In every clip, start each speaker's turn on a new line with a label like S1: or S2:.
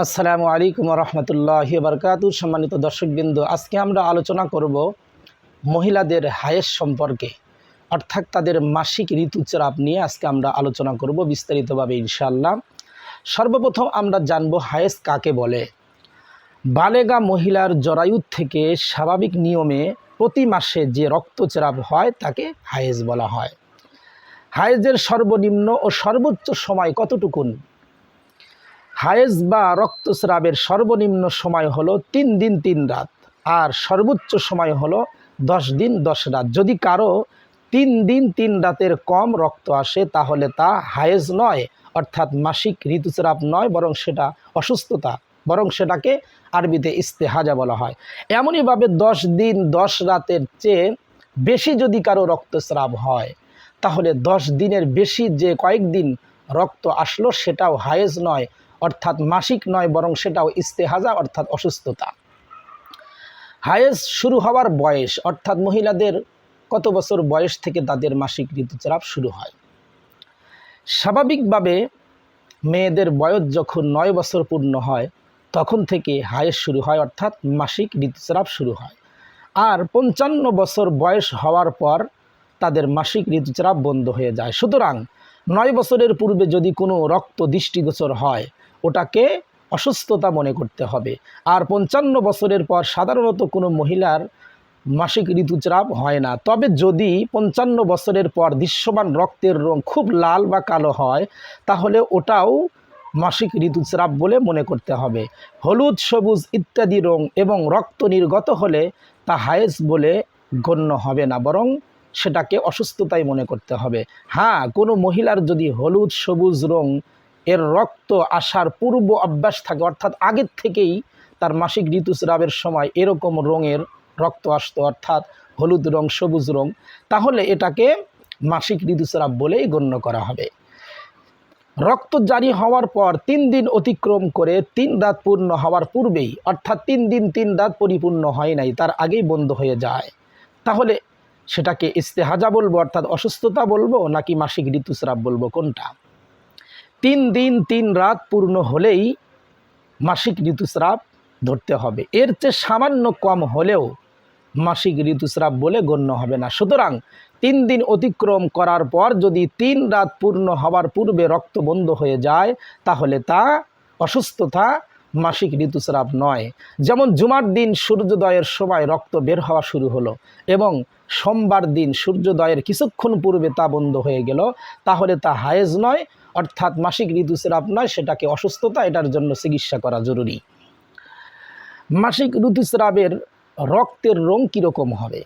S1: আসসালামু আলাইকুম রহমতুল্লাহি বারকাতুহু। সম্মানিত দর্শকবৃন্দ, আজকে আমরা আলোচনা করব মহিলাদের হায়েজ সম্পর্কে, অর্থাৎ তাদের মাসিক ঋতুস্রাব নিয়ে আজকে আমরা আলোচনা করব বিস্তারিতভাবে ইনশাআল্লাহ। সর্বপ্রথম আমরা জানব হায়েজ কাকে বলে। বালেগা মহিলার জরায়ু থেকে স্বাভাবিক নিয়মে প্রতি মাসে যে রক্তস্রাব হয় তাকে হায়েজ বলা হয়। হায়েজের সর্বনিম্ন ও সর্বোচ্চ সময় কতটুকুন? হায়েজ বা রক্তস্রাবের সর্বনিম্ন সময় হলো 3 দিন 3 রাত, আর সর্বোচ্চ সময় হলো 10 দিন 10 রাত। যদি কারো 3 দিন 3 রাতের কম রক্ত আসে তাহলে তা হায়েজ নয়, অর্থাৎ মাসিক ঋতুস্রাব নয়, বরং সেটা অসুস্থতা, বরং সেটাকে আরবিতে ইস্তেহাজা বলা হয়। এমনইভাবে 10 দিন 10 রাতের চেয়ে বেশি যদি কারো রক্তস্রাব হয় তাহলে 10 দিনের বেশি যে কয়েকদিন রক্ত আসলো সেটাও হায়েজ নয়, অর্থাৎ মাসিক নয়, বরং সেটাও ইস্তেহাজা অর্থাৎ অসুস্থতা। হায়েজ শুরু হওয়ার বয়স, অর্থাৎ মহিলাদের কত বছর বয়স থেকে তাদের মাসিক ঋতুস্রাব শুরু হয়? স্বাভাবিকভাবে মেয়েদের বয়স যখন 9 বছর পূর্ণ হয় তখন থেকে হায়েজ শুরু হয়, অর্থাৎ মাসিক ঋতুস্রাব শুরু হয়। আর 55 বছর বয়স হওয়ার পর তাদের মাসিক ঋতুস্রাব বন্ধ হয়ে যায়। সুতরাং 9 বছরের পূর্বে যদি কোনো রক্ত দৃষ্টিগোচর হয় ওটাকে অসুস্থতা মনে করতে হবে। আর 55 বছরের পর সাধারণত কোনো মহিলার মাসিক ঋতুস্রাব হয় না। তবে যদি 55 বছরের পর দৃশ্যমান রক্তের রং খুব লাল বা কালো হয় তাহলে ওটাও মাসিক ঋতুস্রাব বলে মনে করতে হবে। হলুদ, সবুজ ইত্যাদি রং এবং রক্ত নির্গত হলে তা হায়েজ বলে গণ্য হবে না, বরং সেটাকে অসুস্থতাই মনে করতে হবে। হ্যাঁ, কোনো মহিলার যদি হলুদ সবুজ রং এর রক্ত আসার পূর্ব অভ্যাস থাকে, অর্থাৎ আগের থেকেই তার মাসিক ঋতুস্রাবের সময় এরকম রঙের রক্ত আসতো, অর্থাৎ হলুদ রং সবুজ রং, তাহলে এটাকে মাসিক ঋতুস্রাব বলেই গণ্য করা হবে। রক্ত জারি হওয়ার পর 3 দিন অতিক্রম করে 3 রাত পূর্ণ হওয়ার পূর্বেই, অর্থাৎ 3 দিন 3 রাত পরিপূর্ণ হয় নাই তার আগেই বন্ধ হয়ে যায়, তাহলে সেটাকে ইস্তেহাজা বলবো অর্থাৎ অসুস্থতা বলবো নাকি মাসিক ঋতুস্রাব বলবো, কোনটা? 3 দিন 3 রাত পূর্ণ হলেই মাসিক ঋতুস্রাব ধরতে হবে। এর চেয়ে সামান্য কম হলেও মাসিক ঋতুস্রাব বলে গণ্য হবে না। সুতরাং 3 দিন অতিক্রম করার পর যদি 3 রাত পূর্ণ হওয়ার পূর্বে রক্ত বন্ধ হয়ে যায় তাহলে তা অসুস্থতা, মাসিক ঋতুস্রাব নয়। যেমন জুমার দিন সূর্যোদয়ের সময় রক্ত বের হওয়া শুরু হলো এবং সোমবার দিন সূর্যোদয়ের কিছুক্ষণ পূর্বে তা বন্ধ হয়ে গেল, তাহলে তা হায়েজ নয়, অর্থাৎ মাসিক ঋতুস্রাব নয়, সেটাকে অসুস্থতা, এটার জন্য চিকিৎসা করা জরুরি। মাসিক ঋতুস্রাবের রক্তের রং কীরকম হবে?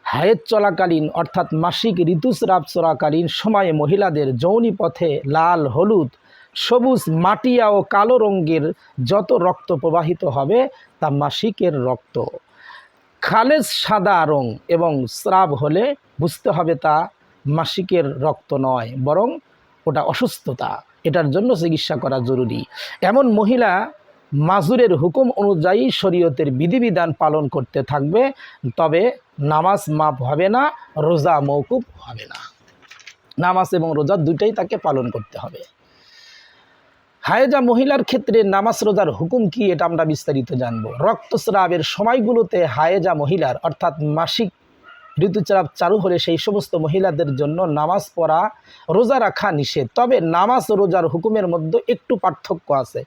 S1: হায়েজ চলাকালীন অর্থাৎ মাসিক ঋতুস্রাব চলাকালীন সময়ে মহিলাদের যৌনি পথে লাল, হলুদ, সবুজ, মাটিয়া ও কালো রঙের যত রক্ত প্রবাহিত হবে তা মাসিকের রক্ত। খালেজ সাদা রং এবং স্রাব হলে বুঝতে হবে তা মাসিকের রক্ত নয়, বরং ওটা অসুস্থতা, এটার জন্য চিকিৎসা করা জরুরি। এমন মহিলা মাজুরের হুকুম অনুযায়ী শরীয়তের বিধিবিধান পালন করতে থাকবে, তবে নামাজ মাফ হবে না, রোজা মওকুফ হবে না। নামাজ এবং রোজা দুইটাই তাকে পালন করতে হবে। হায়েজা মহিলার ক্ষেত্রে নামাজ রোজার হুকুম কি, এটা আমরা বিস্তারিত জানব। রক্তস্রাবের সময়গুলোতে হায়েজা মহিলার অর্থাৎ মাসিক ঋতুস্রাব চালু হলে সেই সমস্ত মহিলাদের জন্য নামাজ পড়া, রোজা রাখা নিষেধ। তবে নামাজ রোজার হুকুমের মধ্যে একটু পার্থক্য আছে।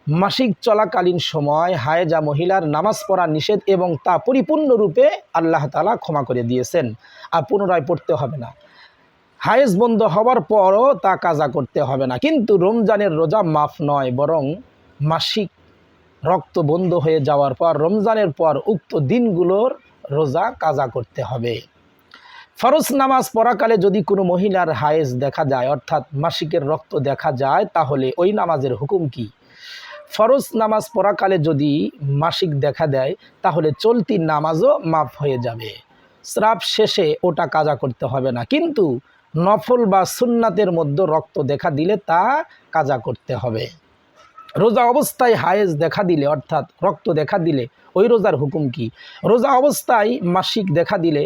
S1: মাসিক চলাকালীন সময় হায়েজা মহিলার নামাজ পড়া নিষেধ এবং তা পরিপূর্ণরূপে আল্লাহ তাআলা ক্ষমা করে দিয়েছেন, আর পুনরায় পড়তে হবে না। হায়েজ বন্ধ হওয়ার পরও তা কাজা করতে হবে না। কিন্তু রমজানের রোজা মাফ নয়, বরং মাসিক রক্ত বন্ধ হয়ে যাওয়ার পর রমজানের পর উক্ত দিনগুলোর রোজা কাজা করতে হবে। ফরজ নামাজ পড়াকালে যদি কোনো মহিলার হায়েজ দেখা যায়, অর্থাৎ মাসিকের রক্ত দেখা যায়, তাহলে ওই নামাজের হুকুম কি? ফরজ নামাজ পড়াকালে যদি মাসিক দেখা দেয় তাহলে চলতি নামাজও মাফ হয়ে যাবে। স্রাব শেষে ওটা কাজা করতে হবে না, কিন্তু নফল বা সুন্নাতের মধ্যে রক্ত দেখা দিলে তা কাজা করতে হবে। রোজা অবস্থায় হায়েজ দেখা দিলে, অর্থাৎ রক্ত দেখা দিলে, ওই রোজার হুকুম কি? রোজা অবস্থায় মাসিক দেখা দিলে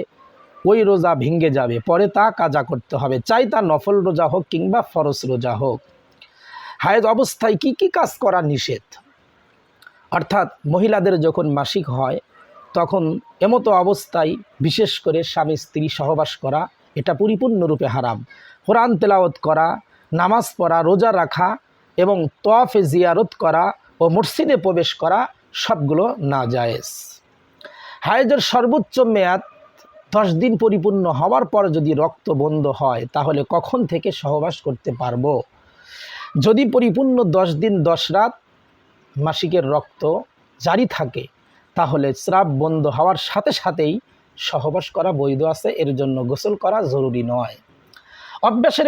S1: ওই রোজা ভেঙে যাবে, পরে তা কাজা করতে হবে, চাই তা নফল রোজা হোক কিংবা ফরজ রোজা হোক। হায়েজ অবস্থায় কি কি কাজ করা নিষেধ, অর্থাৎ মহিলাদের যখন মাসিক হয় তখন এমতো অবস্থায় বিশেষ করে স্বামী স্ত্রী সহবাস করা এটা পরিপূর্ণরূপে হারাম। কোরআন তেলাওয়াত করা, নামাজ পড়া, রোজা রাখা এবং তওয়াফে জিয়ারত করা ও মসজিদে প্রবেশ করা সবগুলো নাজায়েজ। হায়েজের সর্বোচ্চ মেয়াদ 10 দিন পরিপূর্ণ হওয়ার পর যদি রক্ত বন্ধ হয় তাহলে কখন থেকে সহবাস করতে পারবো? যদি পরিপূর্ণ 10 দিন 10 রাত মাসিকের রক্ত জারি থাকে তাহলে স্রাব বন্ধ হওয়ার সাথে সাথেই সহবাস করা বৈধ আছে, এর জন্য গোসল করা জরুরি নয়। অভ্যাসের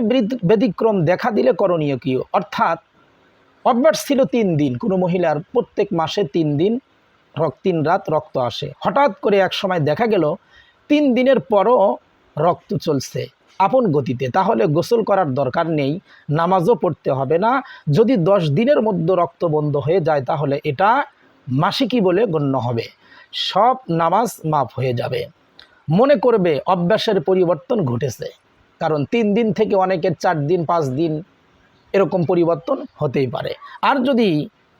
S1: ব্যতিক্রম দেখা দিলে করণীয় কি, অর্থাৎ অভ্যাস ছিল 3 দিন, কোনো মহিলার প্রত্যেক মাসে 3 দিন 3 রাত রক্ত আসে, হঠাৎ করে এক সময় দেখা গেল 3 দিনের পরও রক্ত চলছে আপন গতিতে, তাহলে গোসল করার দরকার নেই, নামাজও পড়তে হবে না। যদি 10 দিনের মধ্যে রক্ত বন্ধ হয়ে যায় তাহলে এটা মাসিকই বলে গণ্য হবে, সব নামাজ মাফ হয়ে যাবে। মনে করবে অভ্যাসের পরিবর্তন ঘটেছে, কারণ 3 দিন থেকে অনেকের 4 দিন 5 দিন এরকম পরিবর্তন হতেই পারে। আর যদি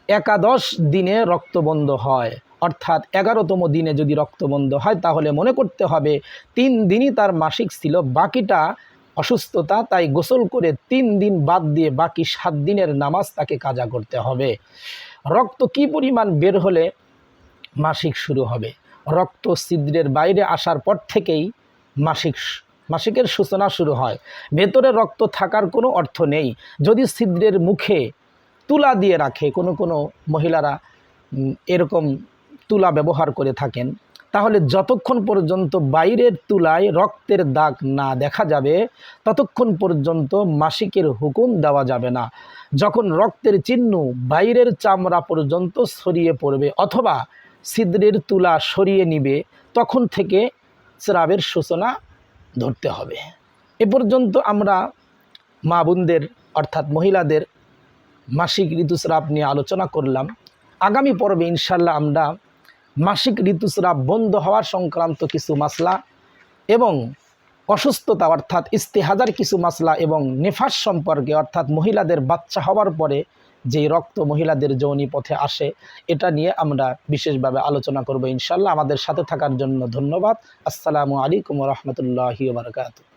S1: একাদশ দিনে রক্ত বন্ধ হয়, অর্থাৎ 11তম দিনে যদি রক্ত বন্ধ হয় তাহলে মনে করতে হবে 3 দিনই তার মাসিক ছিল, বাকিটা অসুস্থতা, তাই গোসল করে 3 দিন বাদ দিয়ে বাকি 7 দিনের নামাজ তাকে কাজা করতে হবে। রক্ত কি পরিমাণ বের হলে মাসিক শুরু হবে? রক্ত ছিদ্রের বাইরে আসার পর থেকেই মাসিকের সূচনা শুরু হয়। ভেতরে রক্ত থাকার কোনো অর্থ নেই। যদি ছিদ্রের মুখে তুলা দিয়ে রাখে, কোনো মহিলারা এরকম তুলা ব্যবহার করে থাকেন, তাহলে যতক্ষণ পর্যন্ত বাইরের তুলায় রক্তের দাগ না দেখা যাবে ততক্ষণ পর্যন্ত মাসিকের হুকুম দেওয়া যাবে না। যখন রক্তের চিহ্ন বাইরের চামড়া পর্যন্ত ছড়িয়ে পড়বে অথবা ছিদ্রের তুলা সরিয়ে নিবে তখন থেকে স্রাবের সূচনা ধরতে হবে। এ পর্যন্ত আমরা মা বোনদের অর্থাৎ মহিলাদের মাসিক ঋতুস্রাব নিয়ে আলোচনা করলাম। আগামী পর্বে ইনশাল্লাহ আমরা মাসিক ঋতুস্রাব বন্ধ হওয়ার সংক্রান্ত কিছু মাসলা এবং অসুস্থতা অর্থাৎ ইস্তেহাজার কিছু মাসলা এবং নেফাস সম্পর্কে, অর্থাৎ মহিলাদের বাচ্চা হওয়ার পরে যে রক্ত মহিলাদের যৌনি পথে আসে এটা নিয়ে আমরা বিশেষভাবে আলোচনা করব ইনশাল্লাহ। আমাদের সাথে থাকার জন্য ধন্যবাদ। আসসালামু আলাইকুম ওয়া রাহমাতুল্লাহি ওয়া বারাকাতুহু।